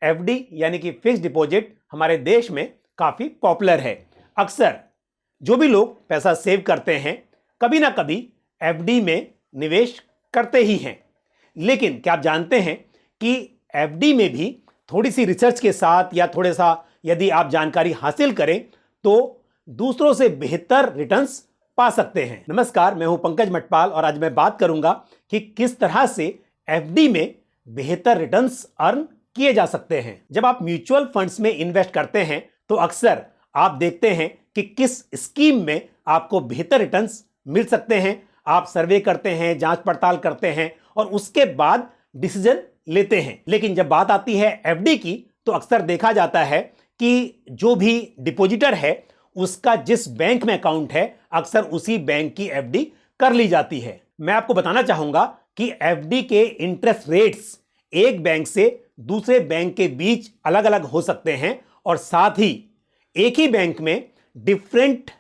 FD यानी कि fixed deposit हमारे देश में काफी पॉपुलर है। अक्सर जो भी लोग पैसा सेव करते हैं कभी ना कभी एफडी में निवेश करते ही हैं। लेकिन क्या आप जानते हैं कि एफडी में भी थोड़ी सी रिसर्च के साथ या थोड़ा सा यदि आप जानकारी हासिल करें तो दूसरों से बेहतर रिटर्न्स पा सकते हैं। नमस्कार, मैं हूं पंकज मटपाल और आज मैं बात करूंगा कि किस तरह से एफडी में बेहतर रिटर्न्स अर्न किए जा सकते हैं। जब आप म्यूचुअल फंड्स में इन्वेस्ट करते हैं तो अक्सर आप देखते हैं कि किस स्कीम में आपको बेहतर रिटर्न्स मिल सकते हैं। आप सर्वे करते हैं, जांच पड़ताल करते हैं और उसके बाद डिसीजन लेते हैं। लेकिन जब बात आती है एफडी की तो अक्सर देखा जाता है कि जो भी डिपॉजिटर है उसका जिस बैंक में अकाउंट है अक्सर उसी बैंक की एफडी कर ली जाती है। मैं आपको बताना चाहूंगा कि एफडी के इंटरेस्ट रेट्स एक बैंक से दूसरे बैंक के बीच अलग अलग हो सकते हैं और साथ ही एक ही बैंक में डिफरेंट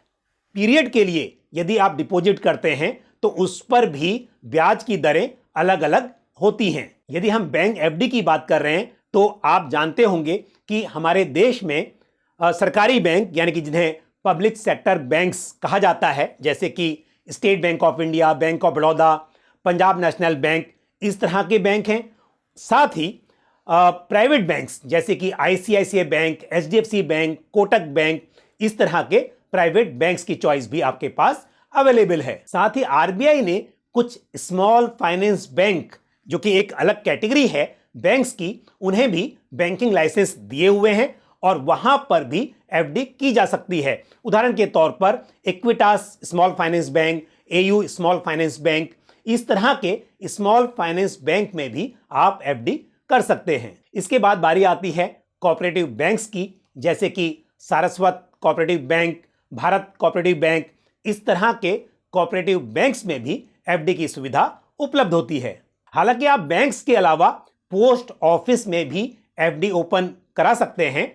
पीरियड के लिए यदि आप डिपॉजिट करते हैं तो उस पर भी ब्याज की दरें अलग अलग होती हैं। यदि हम बैंक एफडी की बात कर रहे हैं तो आप जानते होंगे कि हमारे देश में सरकारी बैंक यानी कि जिन्हें पब्लिक सेक्टर बैंक्स कहा जाता है, जैसे कि state bank of India, bank of Baroda, Punjab national bank, इस तरह के बैंक हैं। साथ ही प्राइवेट बैंक्स जैसे कि ICICI bank, HDFC bank, Kotak bank, इस तरह के प्राइवेट बैंक्स की चॉइस भी आपके पास अवेलेबल है। साथ ही आरबीआई ने कुछ स्मॉल फाइनेंस बैंक जो कि एक अलग कैटेगरी है बैंक्स की, उन्हें भी बैंकिंग लाइसेंस दिए हुए हैं और वहां पर भी एफडी की जा सकती है। उदाहरण के तौर पर Equitas small finance bank, AU small finance bank, इस तरह के स्मॉल फाइनेंस बैंक में भी आप एफडी कर सकते हैं। इसके बाद बारी आती है कोऑपरेटिव बैंक्स की, जैसे कि Saraswat cooperative bank, Bharat cooperative bank, इस तरह के कोऑपरेटिव बैंक्स में भी एफडी की सुविधा उपलब्ध होती है। हालांकि आप बैंक्स के अलावा पोस्ट ऑफिस में भी एफडी ओपन करा सकते हैं,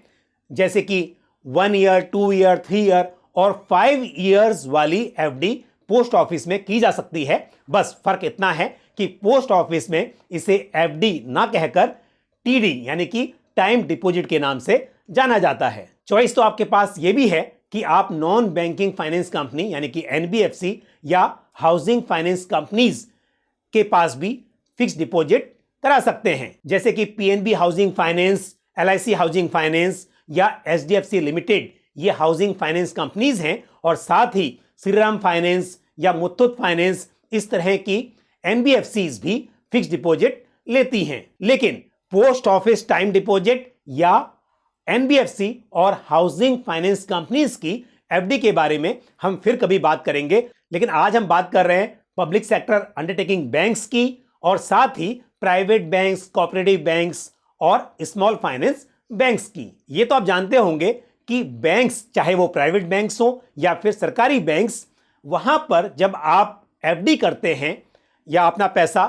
जैसे कि 1 ईयर, 2 ईयर, 3 ईयर और 5 ईयर्स वाली एफडी पोस्ट ऑफिस में की जा सकती है। बस फर्क इतना है कि पोस्ट ऑफिस में इसे एफडी ना कहकर टीडी यानी कि टाइम डिपॉजिट के नाम से जाना जाता है। चॉइस तो आपके पास यह भी है कि आप नॉन बैंकिंग फाइनेंस कंपनी यानी कि एनबीएफसी या हाउसिंग फाइनेंस कंपनीज के पास भी फिक्स्ड डिपॉजिट करा सकते हैं, जैसे कि PNB housing finance, LIC housing finance या एचडीएफसी लिमिटेड, ये हाउसिंग फाइनेंस कंपनीज हैं। और साथ ही श्रीराम फाइनेंस या मुथूट फाइनेंस, इस तरह की एनबीएफसीज भी फिक्स्ड डिपॉजिट लेती हैं। लेकिन पोस्ट ऑफिस टाइम डिपॉजिट या एनबीएफसी और हाउसिंग फाइनेंस कंपनीज की एफडी के बारे में हम फिर कभी बात करेंगे। लेकिन आज हम बात कर रहे हैं पब्लिक सेक्टर अंडरटेकिंग बैंक्स की और साथ ही प्राइवेट बैंक्स, कोऑपरेटिव बैंक्स और स्मॉल फाइनेंस बैंक्स की। ये तो आप जानते होंगे कि बैंक्स, चाहे वो प्राइवेट बैंक्स हो या फिर सरकारी बैंक्स, वहां पर जब आप एफडी करते हैं या अपना पैसा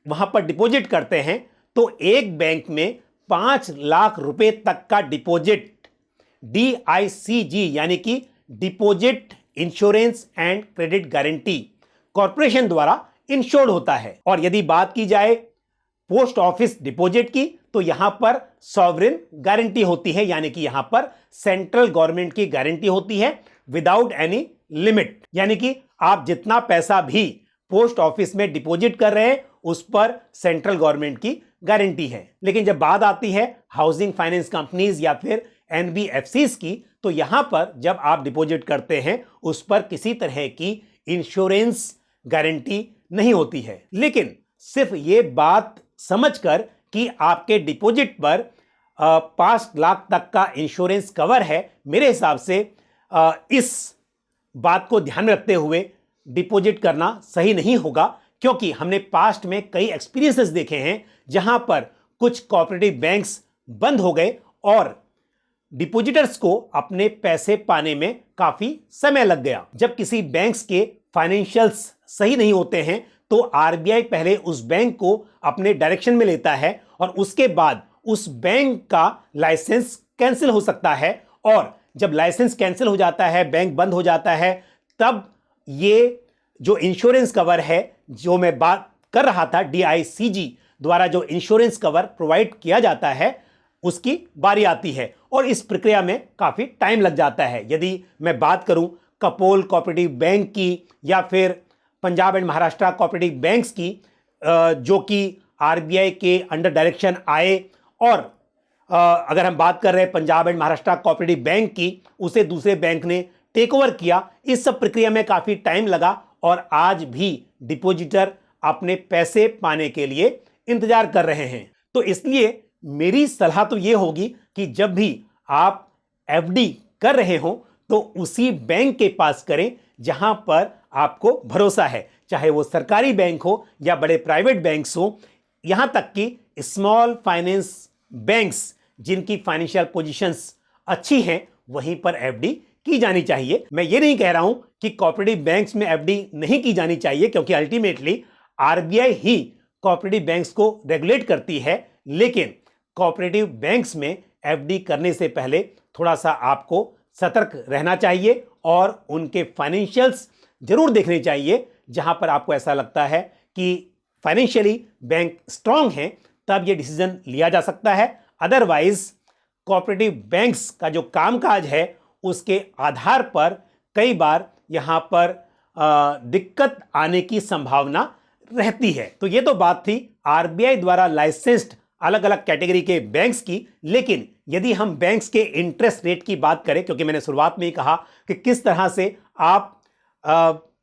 वहां पर डिपॉजिट करते हैं तो एक बैंक में 5 लाख रुपए तक का डिपॉजिट डीआईसीजी यानी कि deposit insurance and credit guarantee corporation द्वारा इंश्योर्ड होता है। और यदि बात की जाए पोस्ट ऑफिस डिपॉजिट की तो यहां पर सॉवरेन गारंटी होती है, यानी कि यहां पर सेंट्रल गवर्नमेंट की गारंटी होती है विदाउट एनी लिमिट, यानी कि आप जितना पैसा भी पोस्ट ऑफिस में डिपॉजिट कर रहे हैं उस पर सेंट्रल गवर्नमेंट की गारंटी है। लेकिन जब बात आती है हाउसिंग फाइनेंस कंपनीज या फिर एनबीएफसीज की तो यहां पर जब आप डिपॉजिट करते हैं उस पर किसी तरह की इंश्योरेंस गारंटी नहीं होती है। लेकिन सिर्फ ये बात समझकर कि आपके डिपॉजिट पर 5 लाख तक का इंश्योरेंस कवर है, मेरे हिसाब से इस बात को ध्यान में रखते हुए डिपॉजिट करना सही नहीं होगा, क्योंकि हमने पास्ट में कई एक्सपीरियंसेस देखे हैं जहां पर कुछ कोऑपरेटिव बैंक्स बंद हो गए और डिपॉजिटर्स को अपने पैसे पाने में काफी समय लग गया। जब किसी बैंक्स के फाइनेंशियल्स सही नहीं होते हैं तो आरबीआई पहले उस बैंक को अपने डायरेक्शन में लेता है और उसके बाद उस बैंक का लाइसेंस कैंसिल हो सकता है। और जब लाइसेंस कैंसिल हो जाता है, बैंक बंद हो जाता है, तब ये जो इंश्योरेंस कवर है जो मैं बात कर रहा था, डीआईसीजी द्वारा जो इंश्योरेंस कवर प्रोवाइड किया जाता है, उसकी बारी आती है और इस प्रक्रिया में काफी टाइम लग जाता है। यदि मैं बात करूं कपोल कोऑपरेटिव बैंक की या फिर Punjab and Maharashtra cooperative banks की, जो कि आरबीआई के अंडर डायरेक्शन आए, और अगर हम बात कर रहे हैं Punjab and Maharashtra cooperative bank की, उसे दूसरे बैंक ने टेक ओवर किया। इस सब प्रक्रिया में काफी टाइम लगा और आज भी डिपॉजिटर अपने पैसे पाने के लिए इंतजार कर रहे हैं। तो इसलिए मेरी सलाह तो यह होगी कि जब भी आप एफडी कर रहे हो तो उसी बैंक के पास करें जहां पर आपको भरोसा है, चाहे वो सरकारी बैंक हो या बड़े प्राइवेट बैंक्स हो, यहां तक कि स्मॉल फाइनेंस बैंक्स जिनकी फाइनेंशियल पोजीशंस अच्छी हैं, वहीं पर एफडी की जानी चाहिए। मैं ये नहीं कह रहा हूं कि कोऑपरेटिव बैंक्स में एफडी नहीं की जानी चाहिए, क्योंकि अल्टीमेटली आरबीआई ही कोऑपरेटिव बैंक्स को रेगुलेट करती है, लेकिन कोऑपरेटिव बैंक्स में एफडी करने से पहले थोड़ा सा आपको सतर्क रहना चाहिए और उनके फाइनेंशियल्स जरूर देखने चाहिए। जहां पर आपको ऐसा लगता है कि फाइनेंशियली बैंक स्ट्रांग है, तब यह डिसीजन लिया जा सकता है। अदरवाइज कोऑपरेटिव बैंक्स का जो कामकाज है उसके आधार पर कई बार यहां पर दिक्कत आने की संभावना रहती है। तो ये तो बात थी आरबीआई द्वारा लाइसेंस्ड अलग अलग कैटेगरी के बैंक्स की। लेकिन यदि हम बैंक्स के इंटरेस्ट रेट की बात करें, क्योंकि मैंने शुरुआत में ही कहा कि किस तरह से आप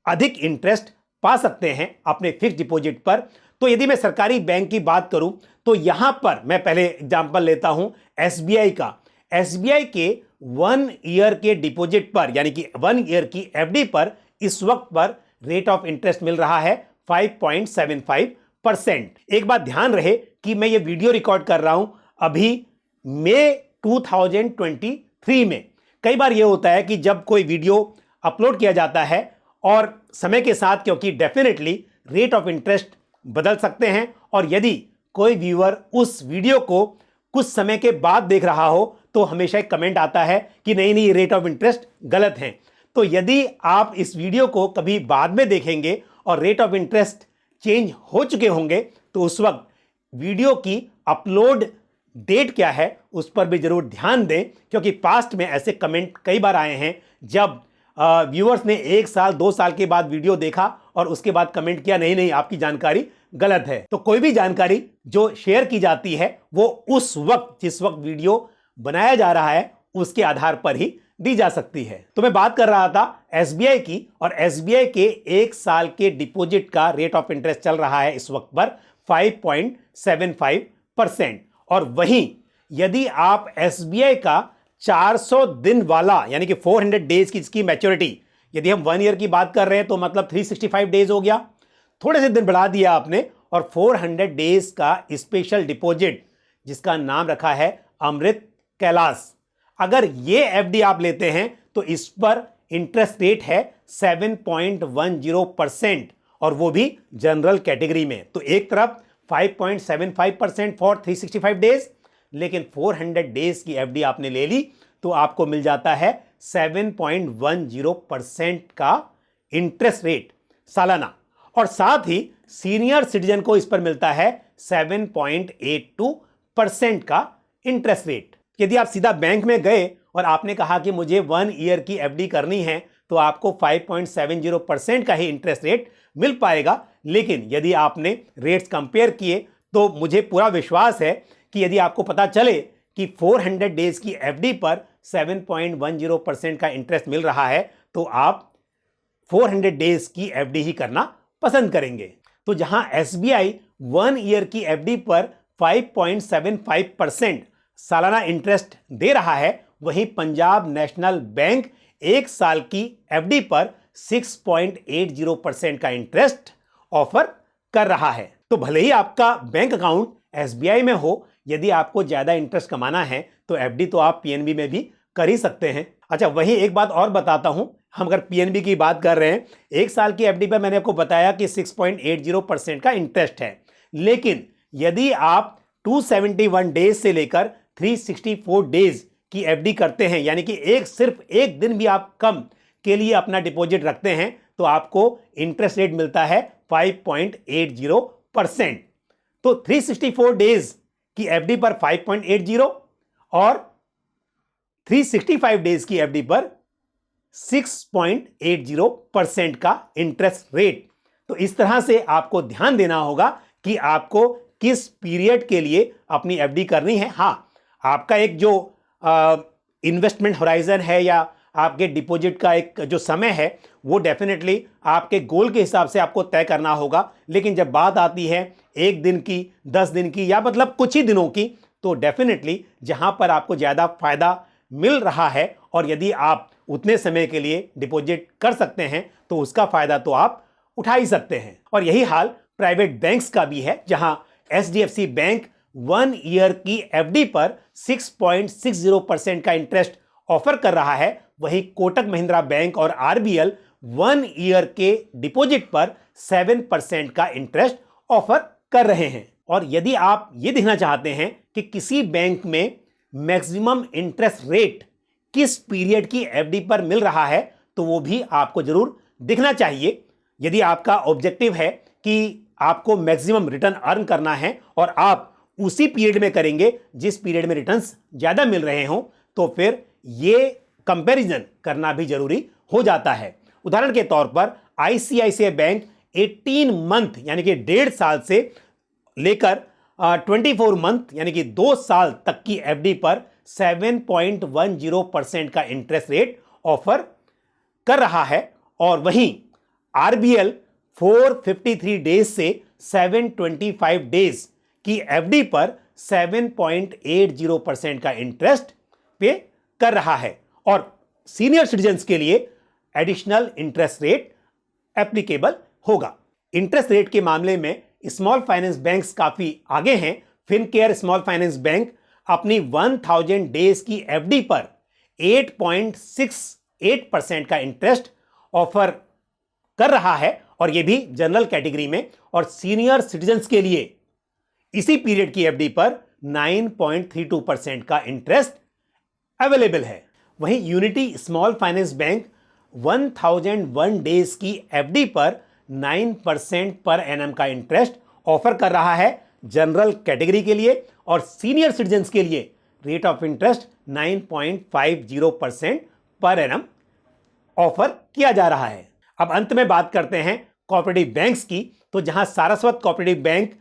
अधिक इंटरेस्ट पा सकते हैं अपने फिक्स डिपॉजिट पर, तो यदि मैं सरकारी बैंक की बात करूं तो यहां पर मैं पहले एग्जांपल लेता हूं एसबीआई का। एसबीआई के 1 ईयर के डिपॉजिट पर, यानी कि 1 ईयर की एफडी पर इस वक्त पर रेट ऑफ इंटरेस्ट मिल रहा है 5.75%। एक बात ध्यान रहे कि मैं ये वीडियो रिकॉर्ड कर रहा हूं अभी मई 2023 में। कई बार ये होता है कि जब कोई वीडियो अपलोड किया जाता है और समय के साथ, क्योंकि डेफिनेटली रेट ऑफ इंटरेस्ट बदल सकते हैं, और यदि कोई व्यूअर उस वीडियो को कुछ समय के बाद देख रहा हो तो हमेशा एक कमेंट आता है कि नहीं नहीं, रेट ऑफ इंटरेस्ट गलत है। तो यदि आप इस वीडियो को कभी बाद में देखेंगे और रेट ऑफ इंटरेस्ट चेंज हो चुके होंगे तो उस वक्त वीडियो की अपलोड डेट क्या है उस पर भी जरूर ध्यान दें, क्योंकि पास्ट में ऐसे कमेंट कई बार आए हैं जब व्यूअर्स ने 1 साल 2 साल के बाद वीडियो देखा और उसके बाद कमेंट किया नहीं नहीं आपकी जानकारी गलत है। तो कोई भी जानकारी जो शेयर की जाती है वो उस वक्त जिस वक्त वीडियो बनाया जा रहा है उसके आधार पर ही दी जा सकती है। तो मैं बात कर रहा था एसबीआई की, और एसबीआई के 1 साल के डिपॉजिट का रेट ऑफ इंटरेस्ट चल रहा है इस वक्त पर 5.75%। और वहीं यदि आप एसबीआई का 400 दिन वाला, यानी कि 400 डेज की इसकी मैच्योरिटी, यदि हम 1 ईयर की बात कर रहे हैं तो मतलब 365 डेज हो गया, थोड़े से दिन बढ़ा दिया आपने, और 400 डेज का स्पेशल डिपॉजिट जिसका नाम रखा है अमृत कैलाश, अगर ये एफडी आप लेते हैं तो इस पर इंटरेस्ट रेट है 7.10%, और वो भी जनरल कैटेगरी में। तो एक तरफ 5.75% फॉर 365 डेज, लेकिन 400 डेज की एफडी आपने ले ली तो आपको मिल जाता है 7.10% का इंटरेस्ट रेट सालाना, और साथ ही सीनियर सिटीजन को इस पर मिलता है 7.82% का इंटरेस्ट रेट। यदि आप सीधा बैंक में गए और आपने कहा कि मुझे 1 ईयर की एफडी करनी है तो आपको 5.70% का ही इंटरेस्ट रेट मिल पाएगा। लेकिन यदि आपने रेट्स कंपेयर किए तो मुझे पूरा विश्वास है कि यदि आपको पता चले कि 400 डेज की एफडी पर 7.10% का इंटरेस्ट मिल रहा है तो आप 400 डेज की एफडी ही करना पसंद करेंगे। तो जहां एसबीआई 1 ईयर की एफडी पर 5.75% सालाना इंटरेस्ट दे रहा है, वहीं पंजाब नेशनल बैंक 1 साल की एफडी पर 6.80% का इंटरेस्ट ऑफर कर रहा है। तो भले ही आपका बैंक अकाउंट एसबीआई में हो, यदि आपको ज्यादा इंटरेस्ट कमाना है तो एफडी तो आप पीएनबी में भी कर ही सकते हैं। अच्छा, वहीं एक बात और बताता हूं, हम अगर पीएनबी की बात कर रहे हैं, 1 साल की एफडी पर मैंने आपको बताया कि 6.80% का इंटरेस्ट है, लेकिन यदि आप 271 डेज से लेकर 364 डेज की एफडी करते हैं, यानी कि सिर्फ एक दिन भी आप कम के लिए अपना डिपॉजिट रखते हैं, तो आपको इंटरेस्ट रेट मिलता है 5.80%। तो 364 डेज की एफडी पर 5.80 और 365 डेज की एफडी पर 6.80% का इंटरेस्ट रेट। तो इस तरह से आपको ध्यान देना होगा कि आपको किस पीरियड के लिए अपनी एफडी करनी है। हाँ, आपका एक जो इन्वेस्टमेंट होराइजन है या आपके डिपॉजिट का एक जो समय है वो डेफिनेटली आपके गोल के हिसाब से आपको तय करना होगा। लेकिन जब बात आती है 1 दिन की, 10 दिन की, या मतलब कुछ ही दिनों की, तो डेफिनेटली जहां पर आपको ज़्यादा फायदा मिल रहा है और यदि आप उतने समय के लिए डिपॉजिट कर सकते हैं तो उसका फायदा तो आप उठा ही सकते हैं। और यही हाल प्राइवेट बैंक्स का भी है, जहां एचडीएफसी बैंक 1 ईयर की एफडी पर 6.60% का इंटरेस्ट ऑफर कर रहा है। वहीं कोटक महिंद्रा बैंक और आरबीएल 1 ईयर के डिपॉजिट पर 7% का इंटरेस्ट ऑफर कर रहे हैं। और यदि आप ये देखना चाहते हैं कि किसी बैंक में मैक्सिमम इंटरेस्ट रेट किस पीरियड की एफडी पर मिल रहा है, तो वो भी आपको जरूर दिखना चाहिए। यदि आपका ऑब्जेक्टिव है कि आपको मैक्सिमम रिटर्न अर्न करना है और आप उसी पीरियड में करेंगे जिस पीरियड में रिटर्न्स ज्यादा मिल रहे हों, तो फिर ये कंपैरिजन करना भी जरूरी हो जाता है। उदाहरण के तौर पर आईसीआईसीआई बैंक 18 मंथ यानी कि 1.5 साल से लेकर 24 मंथ यानी कि 2 साल तक की एफडी पर 7.10% का इंटरेस्ट रेट ऑफर कर रहा है। और वहीं आरबीएल 453 डेज से 725 डेज की एफडी पर 7.80% का इंटरेस्ट पे कर रहा है। और सीनियर सिटीजन्स के लिए एडिशनल इंटरेस्ट रेट एप्लीकेबल होगा। इंटरेस्ट रेट के मामले में स्मॉल फाइनेंस बैंक्स काफी आगे हैं। फिनकेयर स्मॉल फाइनेंस बैंक अपनी 1000 डेज की एफडी पर 8.68% का इंटरेस्ट ऑफर कर रहा है, और यह भी जनरल कैटेगरी में। और सीनियर सिटीजन्स के लिए इसी पीरियड की एफडी पर 9.32% का इंटरेस्ट अवेलेबल है। वहीं unity small finance bank 1001 days की एफडी पर 9% पर एनम का इंटरेस्ट ऑफर कर रहा है जनरल कैटेगरी के लिए, और सीनियर सिटीजन्स के लिए rate of interest 9.50% per annum offer किया जा रहा है। अब अंत में बात करते हैं कोऑपरेटिव बैंक्स की। तो जहां सारस्वत कोऑपरेटिव बैंक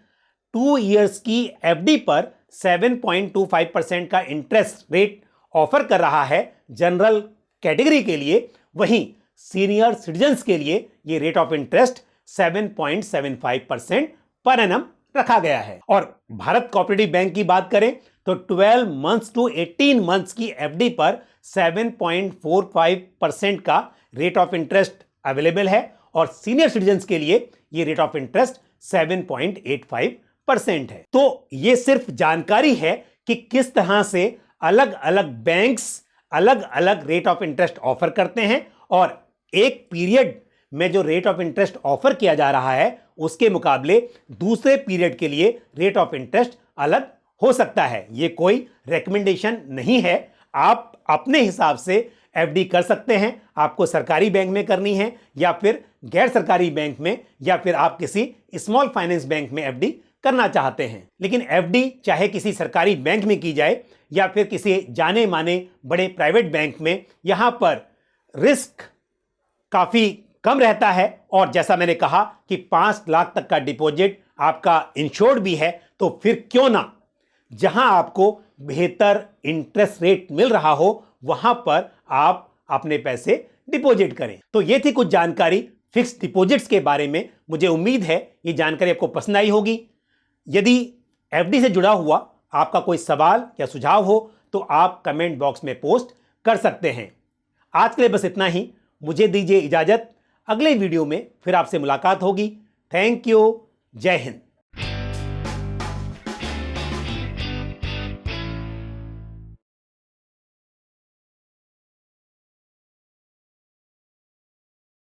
2 इयर्स की एफडी पर 7.25% का इंटरेस्ट रेट ऑफर कर रहा है जनरल कैटेगरी के लिए, वहीं सीनियर सिटीजन्स के लिए यह rate of interest 7.75% per annum रखा गया है। और भारत कोऑपरेटिव बैंक की बात करें तो 12 मंथ्स टू 18 मंथ्स की एफडी पर 7.45% का रेट ऑफ इंटरेस्ट अवेलेबल है, और सीनियर सिटीजन्स के लिए यह रेट ऑफ इंटरेस्ट 7.85% है। तो यह सिर्फ जानकारी है कि किस तरह से अलग अलग बैंक्स अलग अलग रेट ऑफ इंटरेस्ट ऑफर करते हैं, और एक पीरियड में जो रेट ऑफ इंटरेस्ट ऑफर किया जा रहा है उसके मुकाबले दूसरे पीरियड के लिए रेट ऑफ इंटरेस्ट अलग हो सकता है। यह कोई रेकमेंडेशन नहीं है, आप अपने हिसाब से एफडी कर सकते हैं। आपको सरकारी बैंक में करनी है या फिर गैर सरकारी बैंक में, या फिर आप किसी स्मॉल फाइनेंस बैंक में एफडी करना चाहते हैं। लेकिन एफडी चाहे किसी सरकारी बैंक में की जाए या फिर किसी जाने माने बड़े प्राइवेट बैंक में, यहां पर रिस्क काफी कम रहता है। और जैसा मैंने कहा कि 5 लाख तक का डिपॉजिट आपका इंश्योर्ड भी है, तो फिर क्यों ना जहां आपको बेहतर इंटरेस्ट रेट मिल रहा हो वहां पर आप अपने पैसे डिपॉजिट करें। तो ये थी कुछ जानकारी फिक्स डिपॉजिट्स के बारे में। मुझे उम्मीद है ये जानकारी आपको पसंद आई होगी। यदि एफडी से जुड़ा हुआ आपका कोई सवाल या सुझाव हो तो आप कमेंट बॉक्स में पोस्ट कर सकते हैं। आज के लिए बस इतना ही। मुझे दीजिए इजाजत। अगले वीडियो में फिर आपसे मुलाकात होगी। Thank you. जय हिंद।